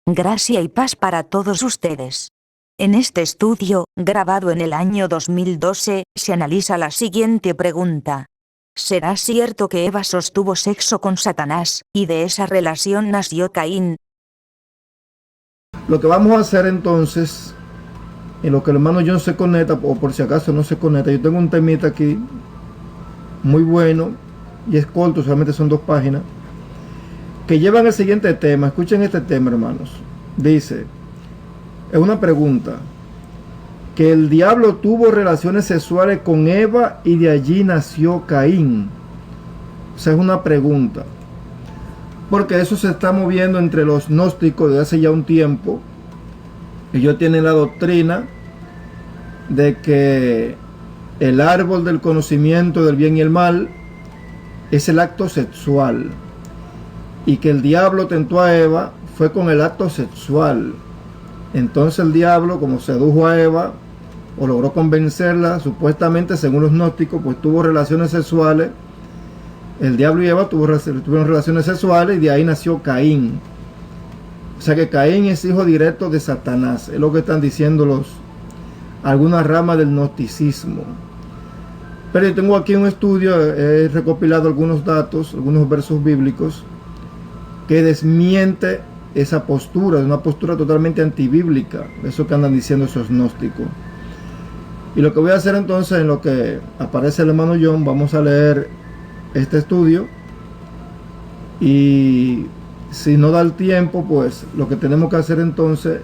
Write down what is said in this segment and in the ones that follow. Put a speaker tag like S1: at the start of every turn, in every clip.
S1: Gracia y paz para todos ustedes. En este estudio, grabado en el año 2012, se analiza la siguiente pregunta. ¿Será cierto que Eva sostuvo sexo con Satanás, y de esa relación nació Caín?
S2: Lo que vamos a hacer entonces, en lo que el hermano John se conecta, o por si acaso no se conecta, yo tengo un temita aquí, muy bueno, y es corto, solamente son 2 páginas, que llevan el siguiente tema. Escuchen este tema, hermanos. Dice, es una pregunta, que el diablo tuvo relaciones sexuales con Eva y de allí nació Caín. O sea, es una pregunta, porque eso se está moviendo entre los gnósticos desde hace ya un tiempo. Ellos tienen la doctrina de que el árbol del conocimiento del bien y el mal es el acto sexual, y que el diablo tentó a Eva fue con el acto sexual. Entonces el diablo, como sedujo a Eva o logró convencerla, supuestamente según los gnósticos, pues tuvo relaciones sexuales. El diablo y Eva tuvieron relaciones sexuales, y de ahí nació Caín. O sea que Caín es hijo directo de Satanás. Es lo que están diciendo algunas ramas del gnosticismo. Pero yo tengo aquí un estudio, he recopilado algunos datos, algunos versos bíblicos que desmiente esa postura, una postura totalmente antibíblica, eso que andan diciendo esos gnósticos. Y lo que voy a hacer entonces, en lo que aparece el hermano John, vamos a leer este estudio, y si no da el tiempo, pues lo que tenemos que hacer entonces,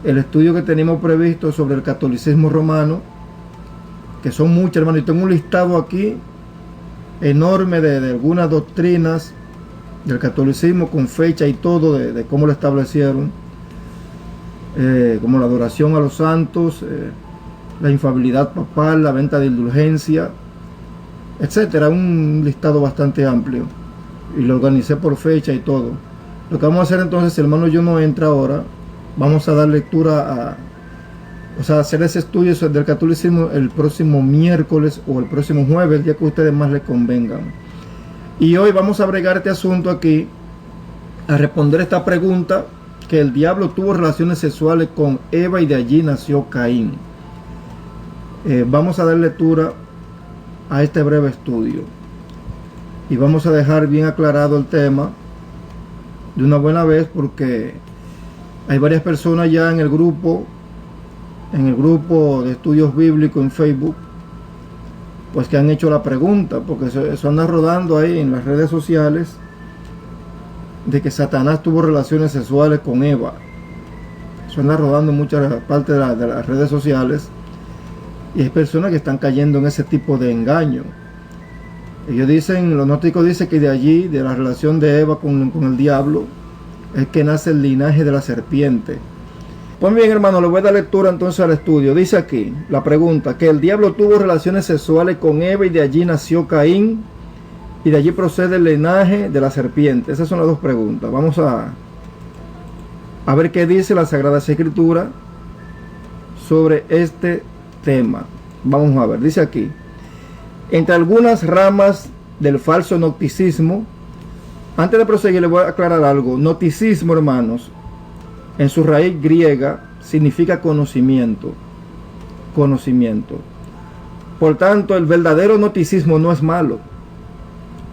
S2: el estudio que teníamos previsto sobre el catolicismo romano, que son muchas, hermano, y tengo un listado aquí enorme de algunas doctrinas del catolicismo con fecha y todo de cómo lo establecieron, como la adoración a los santos, la infalibilidad papal, la venta de indulgencia, etcétera. Un listado bastante amplio, y lo organicé por fecha y todo. Lo que vamos a hacer entonces, si el hermano yo no entra ahora, vamos a dar lectura hacer ese estudio del catolicismo el próximo miércoles o el próximo jueves, el día que a ustedes más les convengan. Y hoy vamos a bregar este asunto aquí, a responder esta pregunta, que el diablo tuvo relaciones sexuales con Eva y de allí nació Caín. Vamos a dar lectura a este breve estudio, y vamos a dejar bien aclarado el tema de una buena vez, porque hay varias personas ya en el grupo de estudios bíblicos en Facebook, pues que han hecho la pregunta, porque eso anda rodando ahí en las redes sociales, de que Satanás tuvo relaciones sexuales con Eva. Eso anda rodando en muchas partes de las redes sociales, y hay personas que están cayendo en ese tipo de engaño. Ellos dicen, los gnósticos dicen que de allí, de la relación de Eva con el diablo, es que nace el linaje de la serpiente. Pues bien, hermano, le voy a dar lectura entonces al estudio. Dice aquí la pregunta, que el diablo tuvo relaciones sexuales con Eva y de allí nació Caín, y de allí procede el linaje de la serpiente. Esas son las 2 preguntas. Vamos a ver qué dice la Sagrada Escritura sobre este tema. Vamos a ver, dice aquí, entre algunas ramas del falso gnosticismo. Antes de proseguir, le voy a aclarar algo. Gnosticismo, hermanos, en su raíz griega significa conocimiento. Conocimiento. Por tanto, el verdadero gnosticismo no es malo.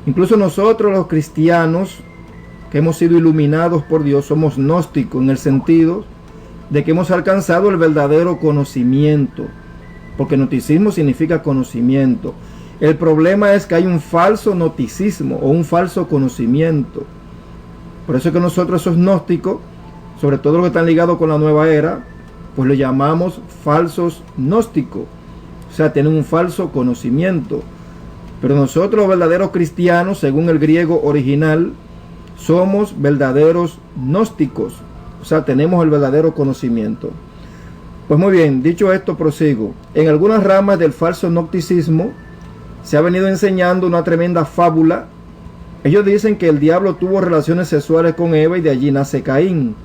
S2: Incluso nosotros los cristianos, que hemos sido iluminados por Dios, somos gnósticos en el sentido de que hemos alcanzado el verdadero conocimiento, porque gnosticismo significa conocimiento. El problema es que hay un falso gnosticismo o un falso conocimiento. Por eso es que nosotros, esos gnósticos, sobre todo los que están ligados con la nueva era, pues le llamamos falsos gnósticos. O sea, tienen un falso conocimiento. Pero nosotros, los verdaderos cristianos, según el griego original, somos verdaderos gnósticos. O sea, tenemos el verdadero conocimiento. Pues muy bien, dicho esto, prosigo. En algunas ramas del falso gnosticismo se ha venido enseñando una tremenda fábula. Ellos dicen que el diablo tuvo relaciones sexuales con Eva y de allí nace Caín.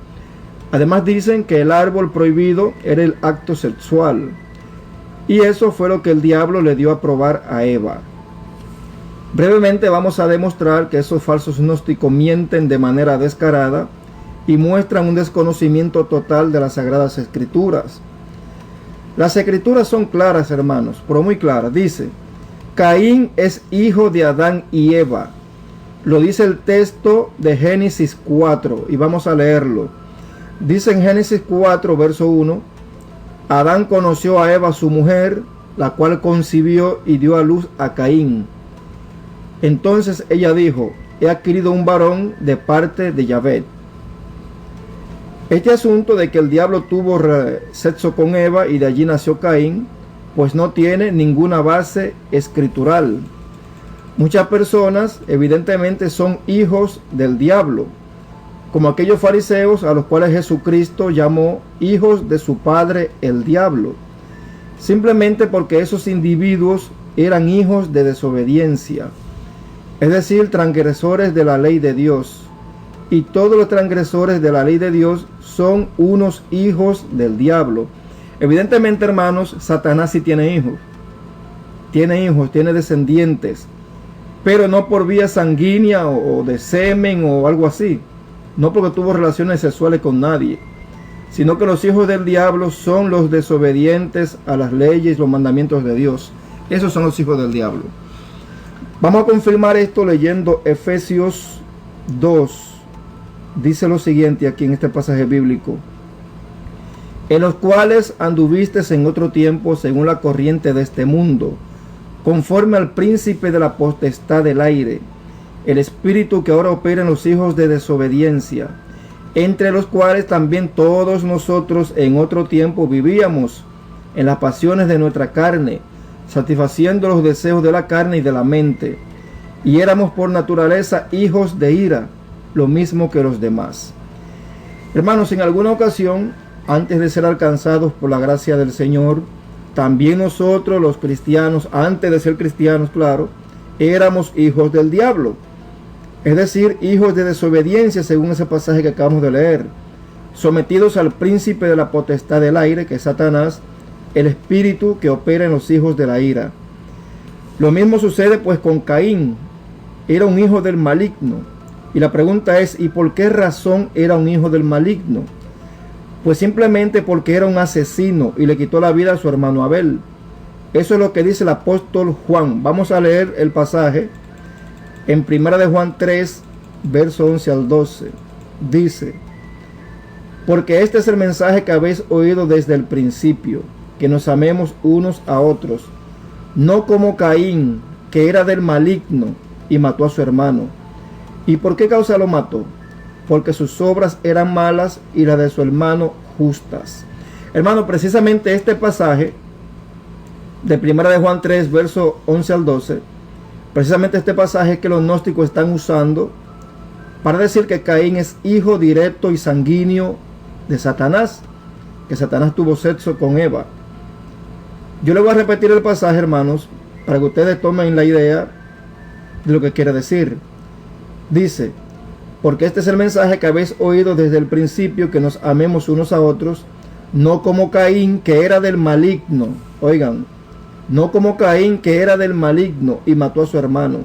S2: Además dicen que el árbol prohibido era el acto sexual, y eso fue lo que el diablo le dio a probar a Eva. Brevemente vamos a demostrar que esos falsos gnósticos mienten de manera descarada y muestran un desconocimiento total de las Sagradas Escrituras. Las Escrituras son claras, hermanos, pero muy claras. Dice, Caín es hijo de Adán y Eva. Lo dice el texto de Génesis 4 y vamos a leerlo. Dice en Génesis 4, verso 1, Adán conoció a Eva, su mujer, la cual concibió y dio a luz a Caín. Entonces ella dijo, he adquirido un varón de parte de Yahvé. Este asunto de que el diablo tuvo sexo con Eva y de allí nació Caín, pues no tiene ninguna base escritural. Muchas personas evidentemente son hijos del diablo, como aquellos fariseos a los cuales Jesucristo llamó hijos de su padre el diablo, simplemente porque esos individuos eran hijos de desobediencia, es decir, transgresores de la ley de Dios. Y todos los transgresores de la ley de Dios son unos hijos del diablo. Evidentemente, hermanos, Satanás sí tiene hijos, tiene descendientes, pero no por vía sanguínea o de semen o algo así, no porque tuvo relaciones sexuales con nadie, sino que los hijos del diablo son los desobedientes a las leyes y los mandamientos de Dios. Esos son los hijos del diablo. Vamos a confirmar esto leyendo Efesios 2. Dice lo siguiente aquí en este pasaje bíblico: en los cuales anduvisteis en otro tiempo según la corriente de este mundo, conforme al príncipe de la potestad del aire, el espíritu que ahora opera en los hijos de desobediencia, entre los cuales también todos nosotros en otro tiempo vivíamos en las pasiones de nuestra carne, satisfaciendo los deseos de la carne y de la mente, y éramos por naturaleza hijos de ira, lo mismo que los demás. Hermanos, en alguna ocasión, antes de ser alcanzados por la gracia del Señor, también nosotros los cristianos, antes de ser cristianos, claro, éramos hijos del diablo, es decir, hijos de desobediencia, según ese pasaje que acabamos de leer, sometidos al príncipe de la potestad del aire, que es Satanás, el espíritu que opera en los hijos de la ira. Lo mismo sucede pues con Caín, era un hijo del maligno. Y la pregunta es, ¿y por qué razón era un hijo del maligno? Pues simplemente porque era un asesino y le quitó la vida a su hermano Abel. Eso es lo que dice el apóstol Juan. Vamos a leer el pasaje en 1 de Juan 3, verso 11 al 12. Dice, porque este es el mensaje que habéis oído desde el principio, que nos amemos unos a otros, no como Caín, que era del maligno y mató a su hermano. ¿Y por qué causa lo mató? Porque sus obras eran malas y las de su hermano justas. Hermano, precisamente este pasaje de 1 de Juan 3, verso 11 al 12, precisamente este pasaje que los gnósticos están usando para decir que Caín es hijo directo y sanguíneo de Satanás, que Satanás tuvo sexo con Eva. Yo le voy a repetir el pasaje, hermanos, para que ustedes tomen la idea de lo que quiere decir. Dice, porque este es el mensaje que habéis oído desde el principio, que nos amemos unos a otros, no como Caín, que era del maligno. Oigan, no como Caín, que era del maligno y mató a su hermano.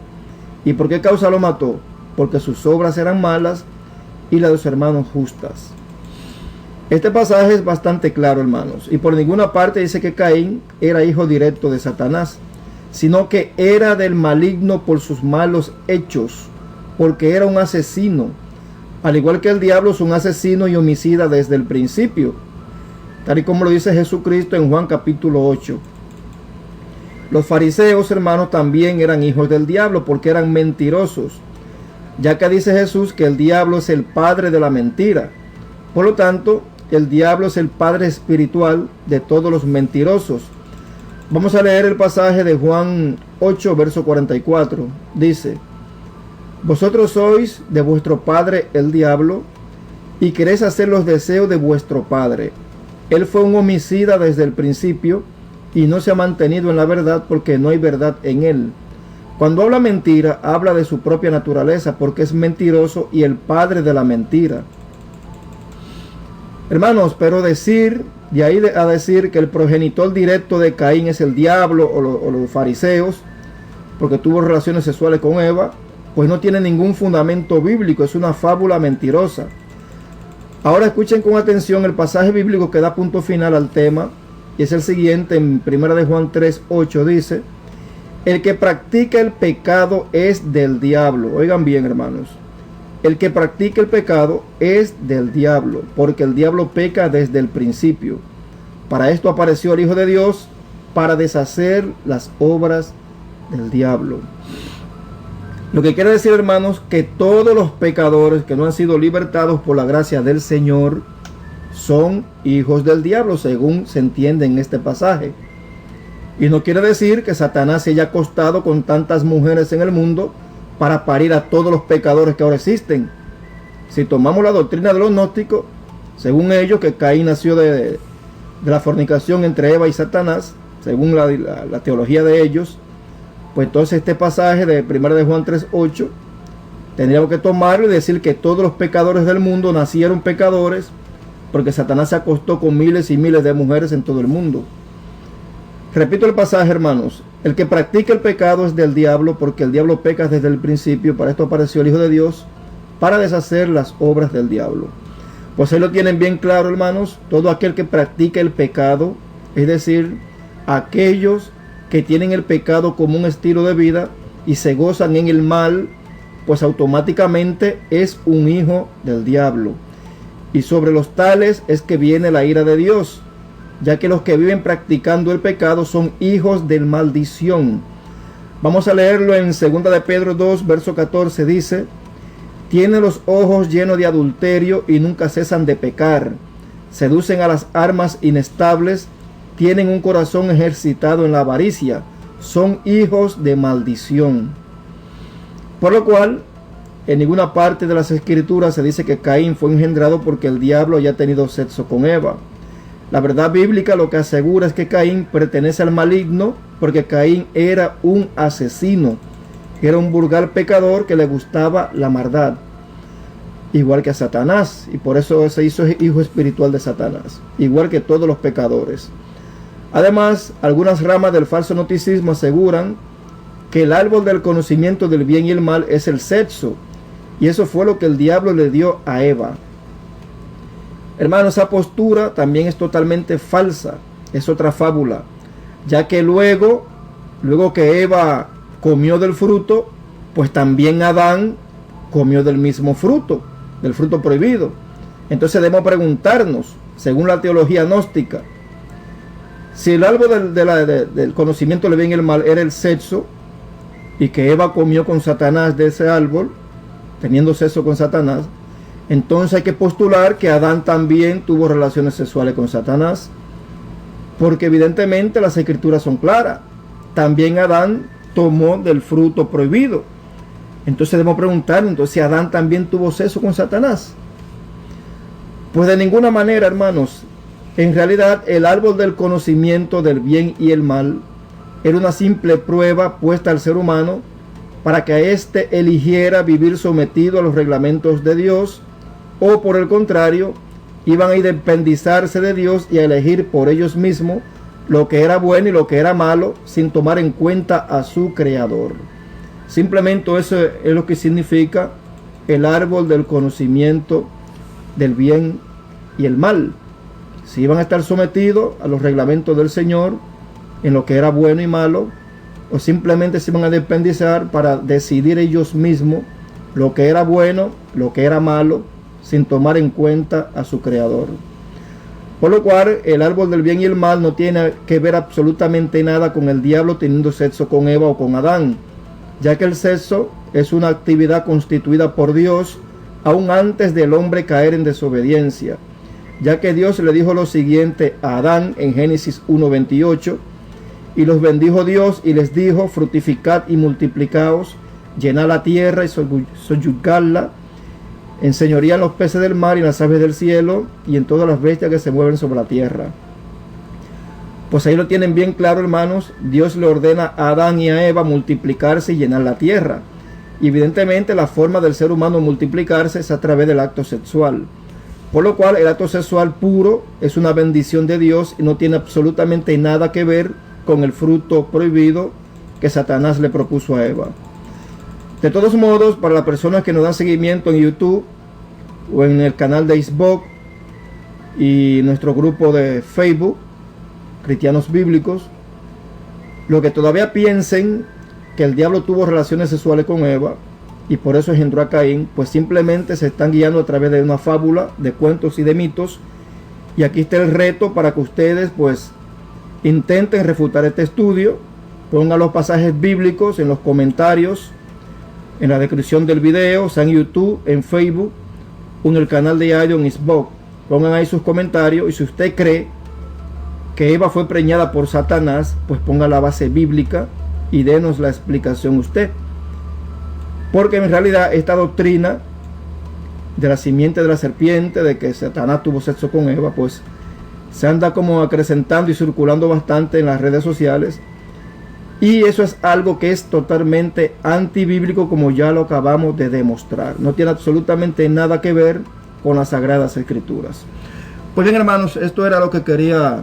S2: ¿Y por qué causa lo mató? Porque sus obras eran malas y las de sus hermanos justas. Este pasaje es bastante claro, hermanos, y por ninguna parte dice que Caín era hijo directo de Satanás, sino que era del maligno por sus malos hechos, porque era un asesino, al igual que el diablo es un asesino y homicida desde el principio, tal y como lo dice Jesucristo en Juan capítulo 8. Los fariseos, hermanos, también eran hijos del diablo porque eran mentirosos, ya que dice Jesús que el diablo es el padre de la mentira. Por lo tanto, el diablo es el padre espiritual de todos los mentirosos. Vamos a leer el pasaje de Juan 8, verso 44. Dice, vosotros sois de vuestro padre el diablo, y queréis hacer los deseos de vuestro padre. Él fue un homicida desde el principio, y no se ha mantenido en la verdad porque no hay verdad en él. Cuando habla mentira, habla de su propia naturaleza, porque es mentiroso y el padre de la mentira. Hermanos, pero decir, de ahí a decir que el progenitor directo de Caín es el diablo o los fariseos, porque tuvo relaciones sexuales con Eva, pues no tiene ningún fundamento bíblico, es una fábula mentirosa. Ahora escuchen con atención el pasaje bíblico que da punto final al tema, y es el siguiente. En 1 de Juan 3:8 dice: el que practica el pecado es del diablo. Oigan bien, hermanos, el que practica el pecado es del diablo, porque el diablo peca desde el principio. Para esto apareció el Hijo de Dios, para deshacer las obras del diablo. Lo que quiere decir, hermanos, que todos los pecadores que no han sido libertados por la gracia del Señor son hijos del diablo, según se entiende en este pasaje. Y no quiere decir que Satanás se haya acostado con tantas mujeres en el mundo para parir a todos los pecadores que ahora existen. Si tomamos la doctrina de los gnósticos, según ellos, que Caín nació de la fornicación entre Eva y Satanás, según la teología de ellos, pues entonces este pasaje de 1 de Juan 3:8 tendríamos que tomarlo y decir que todos los pecadores del mundo nacieron pecadores, porque Satanás se acostó con miles y miles de mujeres en todo el mundo. Repito el pasaje, hermanos: el que practica el pecado es del diablo, porque el diablo peca desde el principio. Para esto apareció el Hijo de Dios, para deshacer las obras del diablo. Pues ahí lo tienen bien claro, hermanos. Todo aquel que practica el pecado, es decir, aquellos que tienen el pecado como un estilo de vida y se gozan en el mal, pues automáticamente es un hijo del diablo. Y sobre los tales es que viene la ira de Dios, ya que los que viven practicando el pecado son hijos de maldición. Vamos a leerlo en 2 de Pedro 2, verso 14, dice: tienen los ojos llenos de adulterio y nunca cesan de pecar, seducen a las almas inestables, tienen un corazón ejercitado en la avaricia, son hijos de maldición. Por lo cual, en ninguna parte de las Escrituras se dice que Caín fue engendrado porque el diablo haya tenido sexo con Eva. La verdad bíblica lo que asegura es que Caín pertenece al maligno, porque Caín era un asesino, era un vulgar pecador que le gustaba la maldad, igual que a Satanás, y por eso se hizo hijo espiritual de Satanás, igual que todos los pecadores. Además, algunas ramas del falso gnosticismo aseguran que el árbol del conocimiento del bien y el mal es el sexo, y eso fue lo que el diablo le dio a Eva. Hermanos, esa postura también es totalmente falsa, es otra fábula, ya que luego que Eva comió del fruto, pues también Adán comió del mismo fruto, del fruto prohibido. Entonces debemos preguntarnos, según la teología gnóstica, si el árbol del conocimiento del bien y el mal era el sexo, y que Eva comió con Satanás de ese árbol, teniendo sexo con Satanás, entonces hay que postular que Adán también tuvo relaciones sexuales con Satanás, porque evidentemente las escrituras son claras. También Adán tomó del fruto prohibido. Entonces debemos preguntar, entonces, si Adán también tuvo sexo con Satanás. Pues de ninguna manera, hermanos. En realidad, el árbol del conocimiento del bien y el mal era una simple prueba puesta al ser humano para que éste eligiera vivir sometido a los reglamentos de Dios, o por el contrario, iban a independizarse de Dios y a elegir por ellos mismos lo que era bueno y lo que era malo, sin tomar en cuenta a su Creador. Simplemente eso es lo que significa el árbol del conocimiento del bien y el mal. Si iban a estar sometidos a los reglamentos del Señor en lo que era bueno y malo, o simplemente se iban a independizar para decidir ellos mismos lo que era bueno, lo que era malo, sin tomar en cuenta a su Creador. Por lo cual, el árbol del bien y el mal no tiene que ver absolutamente nada con el diablo teniendo sexo con Eva o con Adán, ya que el sexo es una actividad constituida por Dios aún antes del hombre caer en desobediencia, ya que Dios le dijo lo siguiente a Adán en Génesis 1:28: y los bendijo Dios y les dijo: fructificad y multiplicaos, llenad la tierra y sojuzgadla, enseñoread los peces del mar y las aves del cielo y en todas las bestias que se mueven sobre la tierra. Pues ahí lo tienen bien claro, hermanos. Dios le ordena a Adán y a Eva multiplicarse y llenar la tierra. Y evidentemente la forma del ser humano multiplicarse es a través del acto sexual. Por lo cual el acto sexual puro es una bendición de Dios y no tiene absolutamente nada que ver con el fruto prohibido que Satanás le propuso a Eva. De todos modos, para las personas que nos dan seguimiento en YouTube, o en el canal de Xbox y nuestro grupo de Facebook, Cristianos Bíblicos, los que todavía piensen que el diablo tuvo relaciones sexuales con Eva y por eso engendró a Caín, pues simplemente se están guiando a través de una fábula, de cuentos y de mitos. Y aquí está el reto para que ustedes pues intenten refutar este estudio. Pongan los pasajes bíblicos en los comentarios, en la descripción del video, sea en YouTube, en Facebook o en el canal de audio en Xbox. Pongan ahí sus comentarios y si usted cree que Eva fue preñada por Satanás, pues ponga la base bíblica y denos la explicación usted. Porque en realidad esta doctrina de la simiente de la serpiente, de que Satanás tuvo sexo con Eva, pues se anda como acrecentando y circulando bastante en las redes sociales. Y eso es algo que es totalmente antibíblico, como ya lo acabamos de demostrar. No tiene absolutamente nada que ver con las Sagradas Escrituras. Pues bien, hermanos, esto era lo que quería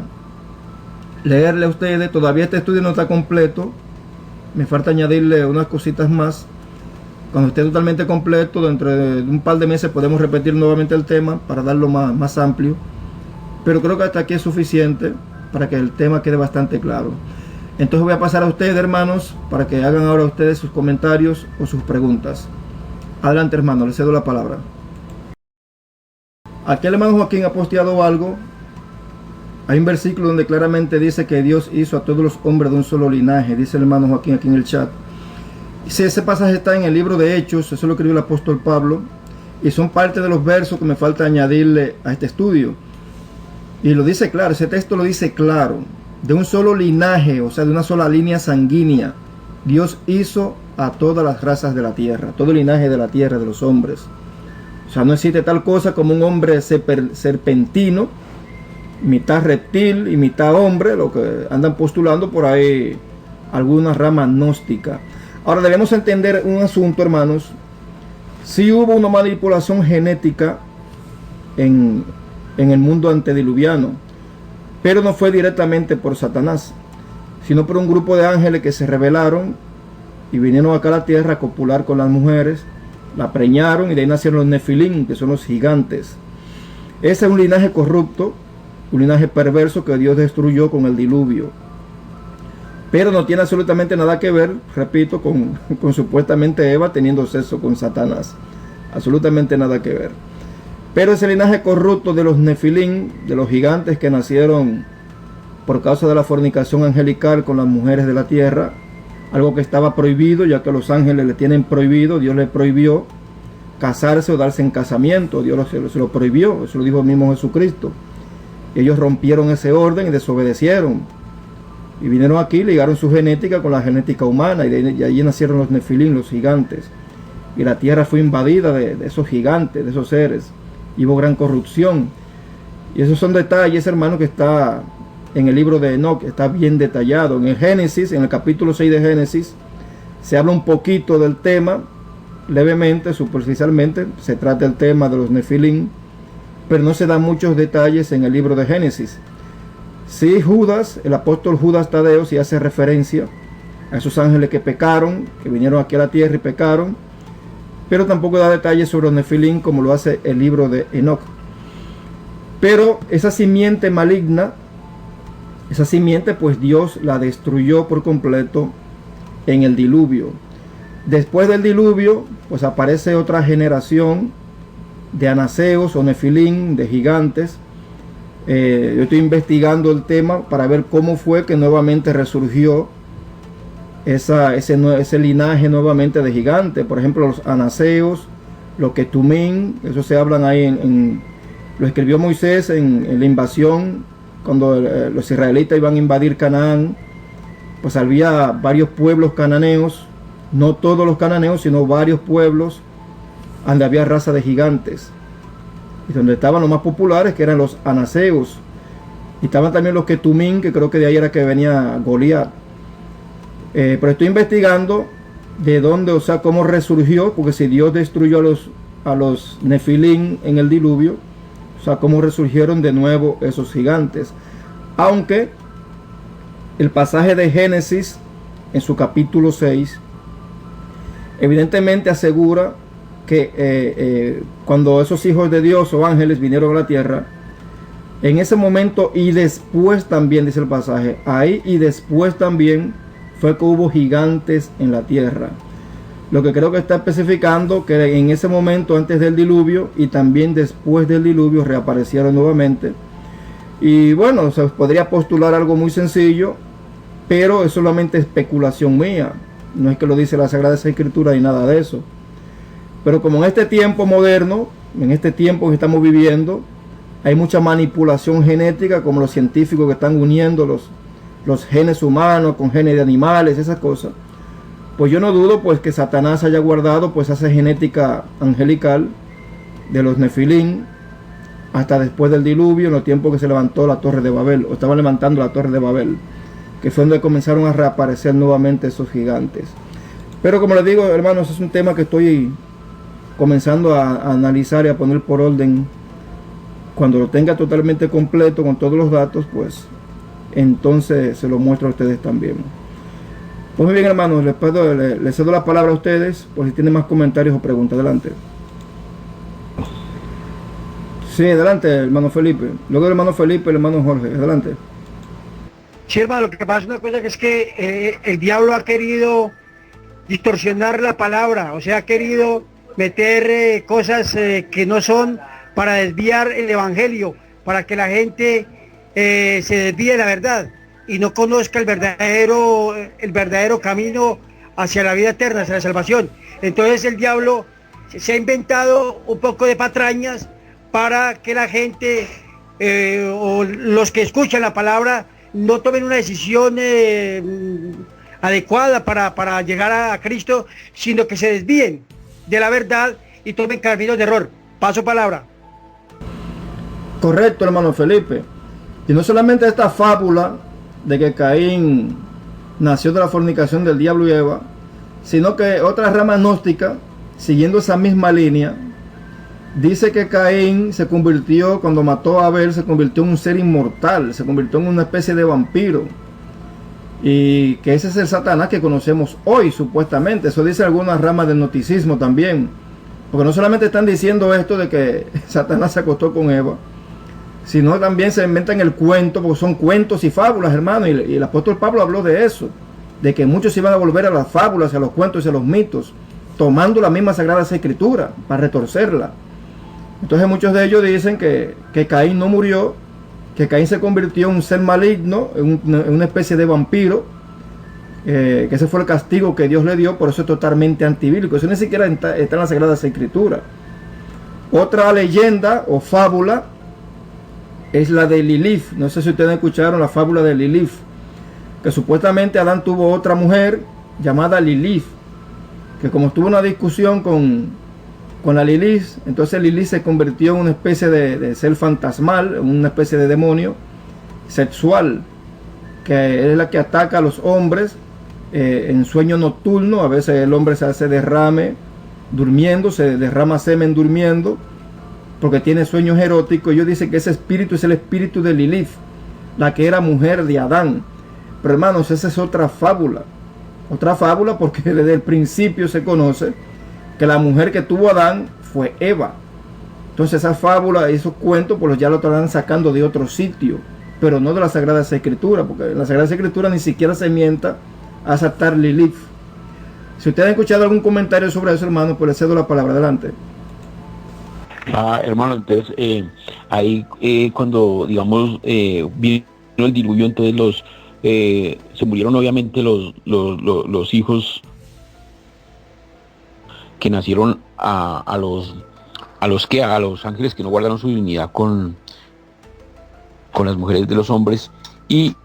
S2: leerle a ustedes. Todavía este estudio no está completo. Me falta añadirle unas cositas más. Cuando esté totalmente completo, dentro de un par de meses podemos repetir nuevamente el tema para darlo más amplio. Pero creo que hasta aquí es suficiente para que el tema quede bastante claro. Entonces voy a pasar a ustedes, hermanos, para que hagan ahora ustedes sus comentarios o sus preguntas. Adelante, hermano, les cedo la palabra. Aquí el hermano Joaquín ha posteado algo. Hay un versículo donde claramente dice que Dios hizo a todos los hombres de un solo linaje. Dice el hermano Joaquín aquí en el chat. Sí, ese pasaje está en el libro de Hechos, eso lo escribió el apóstol Pablo, y son parte de los versos que me falta añadirle a este estudio. Y lo dice claro, ese texto lo dice claro, de un solo linaje, o sea, de una sola línea sanguínea, Dios hizo a todas las razas de la tierra, todo el linaje de la tierra, de los hombres. O sea, no existe tal cosa como un hombre serpentino, mitad reptil y mitad hombre, lo que andan postulando por ahí alguna rama gnóstica. Ahora debemos entender un asunto, hermanos. Sí hubo una manipulación genética en el mundo antediluviano, pero no fue directamente por Satanás, sino por un grupo de ángeles que se rebelaron y vinieron acá a la tierra a copular con las mujeres, la preñaron y de ahí nacieron los Nefilim, que son los gigantes. Ese es un linaje corrupto, un linaje perverso que Dios destruyó con el diluvio. Pero no tiene absolutamente nada que ver, repito, con supuestamente Eva teniendo sexo con Satanás. Absolutamente nada que ver. Pero ese linaje corrupto de los Nefilim, de los gigantes que nacieron por causa de la fornicación angelical con las mujeres de la tierra, algo que estaba prohibido, ya que los ángeles le tienen prohibido, Dios les prohibió casarse o darse en casamiento, Dios se lo prohibió, eso lo dijo el mismo Jesucristo. Ellos rompieron ese orden y desobedecieron. Y vinieron aquí, ligaron su genética con la genética humana, y allí nacieron los Nefilim, los gigantes. Y la tierra fue invadida de esos gigantes, de esos seres. Y hubo gran corrupción. Y esos son detalles, hermano, que está en el libro de Enoch, está bien detallado. En el Génesis, en el capítulo 6 de Génesis, se habla un poquito del tema, levemente, superficialmente, se trata el tema de los Nefilim, pero no se dan muchos detalles en el libro de Génesis. Sí, Judas, el apóstol Judas Tadeo, sí hace referencia a esos ángeles que pecaron, que vinieron aquí a la tierra y pecaron, pero tampoco da detalles sobre los Nefilim como lo hace el libro de Enoch. Pero esa simiente maligna, esa simiente pues Dios la destruyó por completo en el diluvio. Después del diluvio pues aparece otra generación de anaseos o Nefilim, de gigantes. Yo estoy investigando el tema para ver cómo fue que nuevamente resurgió ese linaje nuevamente de gigantes. Por ejemplo, los anaseos, los ketumim, eso se hablan ahí lo escribió Moisés en la invasión, cuando los israelitas iban a invadir Canaán. Pues había varios pueblos cananeos, no todos los cananeos, sino varios pueblos donde había raza de gigantes. Y donde estaban los más populares, que eran los anaseos. Y estaban también los ketumim, que creo que de ahí era que venía Goliat. Pero estoy investigando de dónde, o sea, cómo resurgió, porque si Dios destruyó a los Nefilim en el diluvio, o sea, cómo resurgieron de nuevo esos gigantes. Aunque el pasaje de Génesis, en su capítulo 6, evidentemente asegura que cuando esos hijos de Dios o ángeles vinieron a la tierra, en ese momento y después también, dice el pasaje, ahí y después también fue que hubo gigantes en la tierra. Lo que creo que está especificando que en ese momento antes del diluvio y también después del diluvio reaparecieron nuevamente. Y bueno, se podría postular algo muy sencillo, pero es solamente especulación mía. No es que lo dice la Sagrada Escritura ni nada de eso. Pero como en este tiempo moderno, en este tiempo que estamos viviendo, hay mucha manipulación genética, como los científicos que están uniendo los genes humanos con genes de animales, esas cosas. Pues yo no dudo pues que Satanás haya guardado pues esa genética angelical de los Nefilín hasta después del diluvio, en los tiempos que se levantó la Torre de Babel, o estaban levantando la Torre de Babel, que fue donde comenzaron a reaparecer nuevamente esos gigantes. Pero como les digo, hermanos, es un tema que estoy comenzando a analizar y a poner por orden. Cuando lo tenga totalmente completo con todos los datos, pues entonces se lo muestro a ustedes también. Pues muy bien, hermanos, les cedo la palabra a ustedes por si tienen más comentarios o preguntas. Adelante. Sí, adelante, hermano Felipe. Luego el hermano Felipe, el hermano Jorge. Adelante.
S3: Sí, hermano, lo que pasa es una cosa que es que el diablo ha querido distorsionar la palabra, o sea, ha querido meter cosas que no son para desviar el evangelio, para que la gente se desvíe de la verdad y no conozca el verdadero camino hacia la vida eterna, hacia la salvación. Entonces el diablo se ha inventado un poco de patrañas para que la gente o los que escuchan la palabra no tomen una decisión adecuada para llegar a Cristo, sino que se desvíen de la verdad y tomen caminos de error. Paso palabra.
S2: Correcto, hermano Felipe. Y no solamente esta fábula de que Caín nació de la fornicación del diablo y Eva, sino que otra rama gnóstica, siguiendo esa misma línea, dice que Caín se convirtió, cuando mató a Abel, se convirtió en un ser inmortal, se convirtió en una especie de vampiro. Y que ese es el Satanás que conocemos hoy, supuestamente. Eso dice algunas ramas del gnosticismo también. Porque no solamente están diciendo esto de que Satanás se acostó con Eva, sino también se inventan el cuento, porque son cuentos y fábulas, hermano. Y el apóstol Pablo habló de eso, de que muchos se iban a volver a las fábulas, a los cuentos y a los mitos, tomando la misma Sagrada Escritura para retorcerla. Entonces muchos de ellos dicen que Caín no murió, que Caín se convirtió en un ser maligno, en una especie de vampiro, que ese fue el castigo que Dios le dio. Por eso es totalmente antibíblico. Eso ni siquiera está en la Sagrada Escritura. Otra leyenda o fábula es la de Lilith. No sé si ustedes escucharon la fábula de Lilith, que supuestamente Adán tuvo otra mujer llamada Lilith, que como tuvo una discusión con la Lilith, entonces Lilith se convirtió en una especie de ser fantasmal, una especie de demonio sexual, que es la que ataca a los hombres en sueño nocturno. A veces el hombre se hace derrame durmiendo, se derrama semen durmiendo, porque tiene sueños eróticos. Ellos dicen que ese espíritu es el espíritu de Lilith, la que era mujer de Adán. Pero hermanos, esa es otra fábula porque desde el principio se conoce que la mujer que tuvo Adán fue Eva. Entonces esa fábula y esos cuentos pues ya lo estarán sacando de otro sitio, pero no de la Sagrada Escritura, porque en la Sagrada Escritura ni siquiera se mienta a aceptar Lilith. Si ustedes han escuchado algún comentario sobre eso, hermano, pues les cedo la palabra. Adelante.
S4: Hermano, entonces ahí cuando digamos vino el diluvio, entonces se murieron obviamente los hijos que nacieron a los ángeles que no guardaron su dignidad con las mujeres de los hombres, y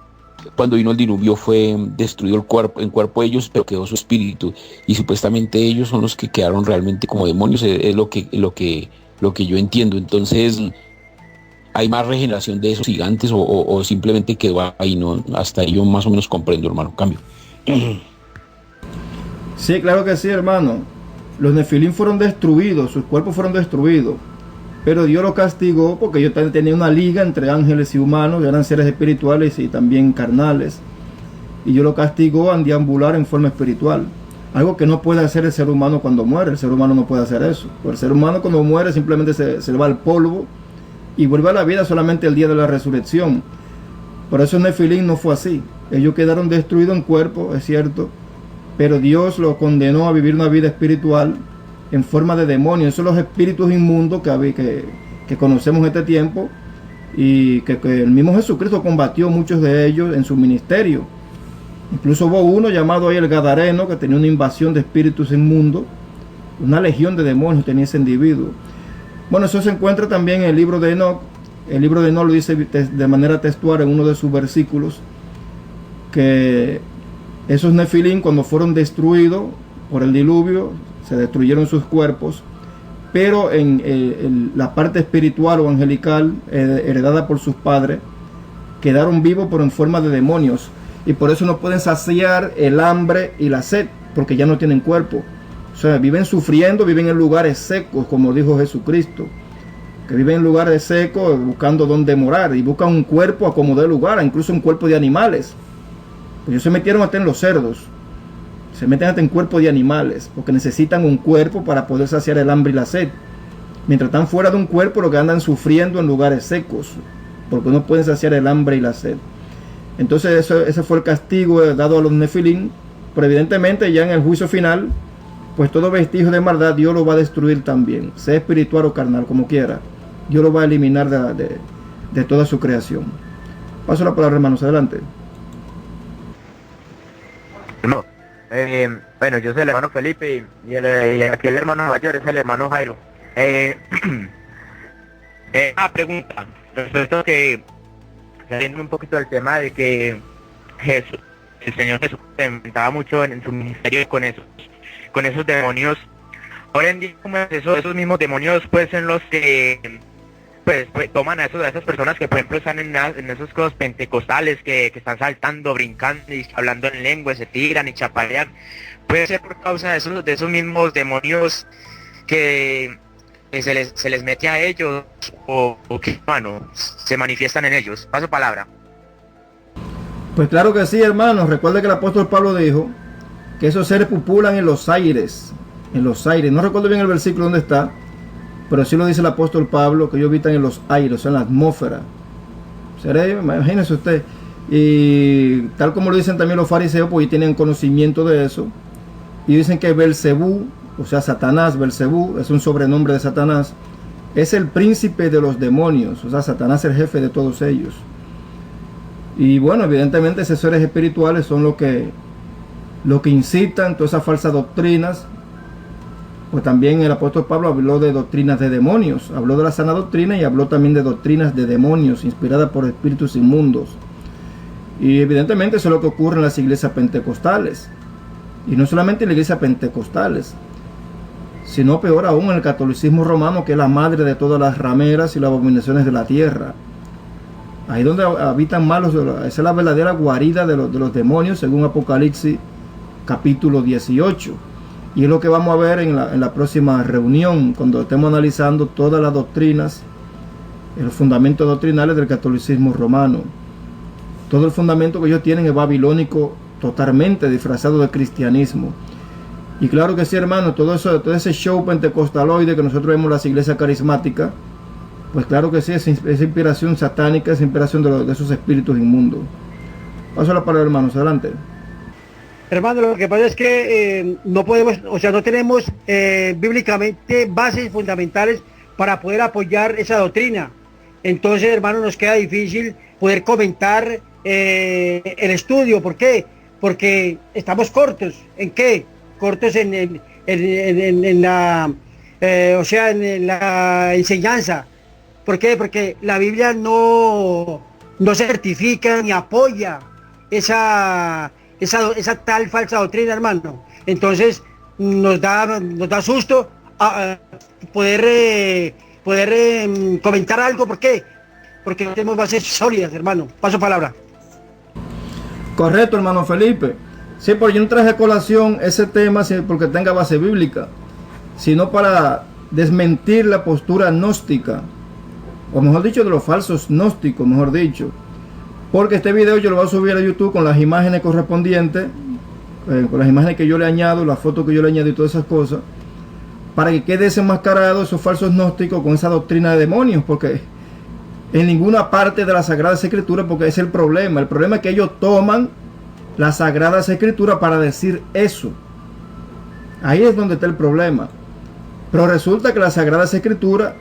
S4: cuando vino el diluvio fue destruido el cuerpo de ellos, pero quedó su espíritu, y supuestamente ellos son los que quedaron realmente como demonios. Es lo que yo entiendo. Entonces hay más regeneración de esos gigantes o simplemente quedó ahí, ¿no? Hasta ahí yo más o menos comprendo, hermano. Cambio.
S2: Sí, claro que sí, hermano. Los Nefilín fueron destruidos, sus cuerpos fueron destruidos, pero Dios los castigó porque ellos tenían una liga entre ángeles y humanos, eran seres espirituales y también carnales, y Dios los castigó a deambular en forma espiritual. algo que no puede hacer el ser humano cuando muere. El ser humano no puede hacer eso. El ser humano cuando muere simplemente se va al polvo y vuelve a la vida solamente el día de la resurrección. Por eso Nefilim no fue así. Ellos quedaron destruidos en cuerpo, es cierto, pero Dios los condenó a vivir una vida espiritual en forma de demonios. Esos son los espíritus inmundos que conocemos en este tiempo, y que el mismo Jesucristo combatió muchos de ellos en su ministerio. Incluso hubo uno llamado ahí el Gadareno, que tenía una invasión de espíritus inmundos, una legión de demonios tenía ese individuo. Bueno, eso se encuentra también en el libro de Enoch. El libro de Enoch lo dice de manera textual en uno de sus versículos, que esos Nefilim, cuando fueron destruidos por el diluvio, se destruyeron sus cuerpos, pero en la parte espiritual o angelical heredada por sus padres, quedaron vivos pero en forma de demonios, y por eso no pueden saciar el hambre y la sed, porque ya no tienen cuerpo. O sea, viven sufriendo, viven en lugares secos, como dijo Jesucristo, que viven en lugares secos buscando dónde morar, y buscan un cuerpo a como dé lugar, incluso un cuerpo de animales. Pues ellos se metieron hasta en los cerdos, se meten hasta en cuerpos de animales, porque necesitan un cuerpo para poder saciar el hambre y la sed. Mientras están fuera de un cuerpo, lo que andan sufriendo en lugares secos, porque no pueden saciar el hambre y la sed. Entonces ese fue el castigo dado a los Nefilim. Pero evidentemente ya en el juicio final, pues todo vestigio de maldad Dios lo va a destruir también, sea espiritual o carnal, como quiera. Dios lo va a eliminar de toda su creación. Paso la palabra, hermanos, adelante.
S5: No. Bueno, yo soy el hermano Felipe y aquí el hermano mayor es el hermano Jairo. Pregunta, respecto que, saliendo un poquito del tema de que Jesús, el Señor Jesús se enfrentaba mucho en su ministerio con esos demonios. Ahora en día, como esos mismos demonios, pues en los que pues toman a esas personas que por ejemplo están en esos cosas pentecostales que están saltando, brincando y hablando en lengua, se tiran y chapalean. Puede ser por causa de esos mismos demonios que se les mete a ellos, o que, hermano, se manifiestan en ellos. Paso palabra.
S2: Pues claro que sí, hermanos. Recuerde que el apóstol Pablo dijo que esos seres pupulan en los aires. En los aires. No recuerdo bien el versículo donde está, pero sí lo dice el apóstol Pablo, que ellos habitan en los aires, en la atmósfera. ¿Será ellos? Imagínese usted. Y tal como lo dicen también los fariseos, pues tienen conocimiento de eso. Y dicen que Belcebú, o sea Satanás, Belcebú, es un sobrenombre de Satanás, es el príncipe de los demonios. O sea, Satanás es el jefe de todos ellos. Y bueno, evidentemente esos seres espirituales son lo que incitan todas esas falsas doctrinas. Pues también el apóstol Pablo habló de doctrinas de demonios, habló de la sana doctrina y habló también de doctrinas de demonios inspiradas por espíritus inmundos. Y evidentemente eso es lo que ocurre en las iglesias pentecostales. Y no solamente en las iglesias pentecostales, sino peor aún en el catolicismo romano, que es la madre de todas las rameras y las abominaciones de la tierra. Ahí donde habitan malos, esa es la verdadera guarida de los demonios, según Apocalipsis capítulo 18. Y es lo que vamos a ver en la próxima reunión, cuando estemos analizando todas las doctrinas, los fundamentos doctrinales del catolicismo romano. Todo el fundamento que ellos tienen es babilónico, totalmente disfrazado de cristianismo. Y claro que sí, hermano, todo ese show pentecostaloide que nosotros vemos en las iglesias carismáticas, pues claro que sí, es inspiración satánica, es inspiración de esos espíritus inmundos. Paso la palabra, hermanos, adelante.
S3: Hermano, lo que pasa es que no podemos, o sea, no tenemos bíblicamente bases fundamentales para poder apoyar esa doctrina. Entonces, hermano, nos queda difícil poder comentar el estudio. ¿Por qué? Porque estamos cortos. ¿En qué? Cortos en la, o sea, en la enseñanza. ¿Por qué? Porque la Biblia no certifica ni apoya esa tal falsa doctrina, hermano. Entonces nos da susto poder comentar algo. ¿Por qué? Porque no tenemos bases sólidas, hermano. Paso palabra.
S2: Correcto, hermano Felipe. Sí, porque yo no traje a colación ese tema porque tenga base bíblica, sino para desmentir la postura gnóstica, o mejor dicho, de los falsos gnósticos, mejor dicho. Porque este video yo lo voy a subir a YouTube con las imágenes correspondientes, con las imágenes que yo le añado, las fotos que yo le añado y todas esas cosas, para que quede desenmascarado esos falsos gnósticos con esa doctrina de demonios, porque en ninguna parte de las Sagradas Escrituras, porque ese es el problema es que ellos toman las Sagradas Escrituras para decir eso. Ahí es donde está el problema. Pero resulta que las Sagradas Escrituras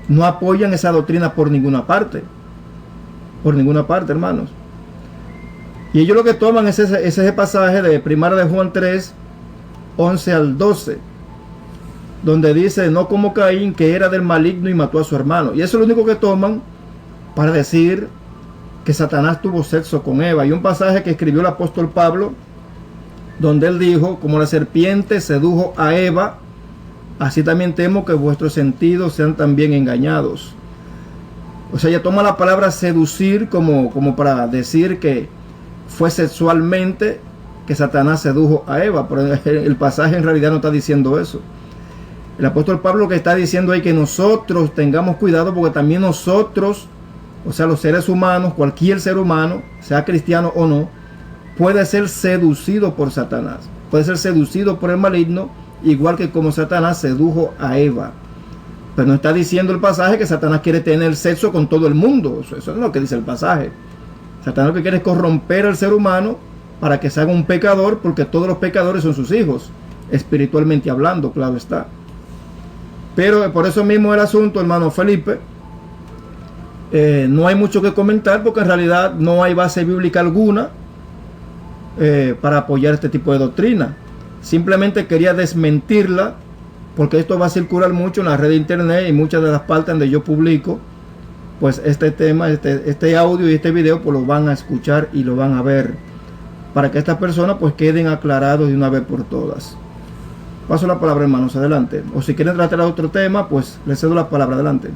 S2: no apoyan esa doctrina por ninguna parte, hermanos. Y ellos lo que toman es ese pasaje de Primera de Juan 3, 11 al 12, donde dice, no como Caín, que era del maligno y mató a su hermano. Y eso es lo único que toman para decir que Satanás tuvo sexo con Eva. Y un pasaje que escribió el apóstol Pablo, donde él dijo, como la serpiente sedujo a Eva, así también temo que vuestros sentidos sean también engañados. O sea, ella toma la palabra seducir como para decir que fue sexualmente que Satanás sedujo a Eva, pero el pasaje en realidad no está diciendo eso. El apóstol Pablo lo que está diciendo es que nosotros tengamos cuidado, porque también nosotros, o sea, los seres humanos, cualquier ser humano, sea cristiano o no, puede ser seducido por Satanás, puede ser seducido por el maligno, igual que como Satanás sedujo a Eva. Pero no está diciendo el pasaje que Satanás quiere tener sexo con todo el mundo. Eso no es lo que dice el pasaje. Satanás lo que quiere es corromper al ser humano para que se haga un pecador, porque todos los pecadores son sus hijos, espiritualmente hablando, claro está. Pero por eso mismo el asunto, hermano Felipe, no hay mucho que comentar, porque en realidad no hay base bíblica alguna para apoyar este tipo de doctrina. Simplemente quería desmentirla, porque esto va a circular mucho en la red de internet y muchas de las partes donde yo publico, pues este tema, este audio y este video, pues lo van a escuchar y lo van a ver, para que estas personas pues queden aclarados de una vez por todas. Paso la palabra, hermanos, adelante. O si quieren tratar otro tema, pues les cedo la palabra, adelante.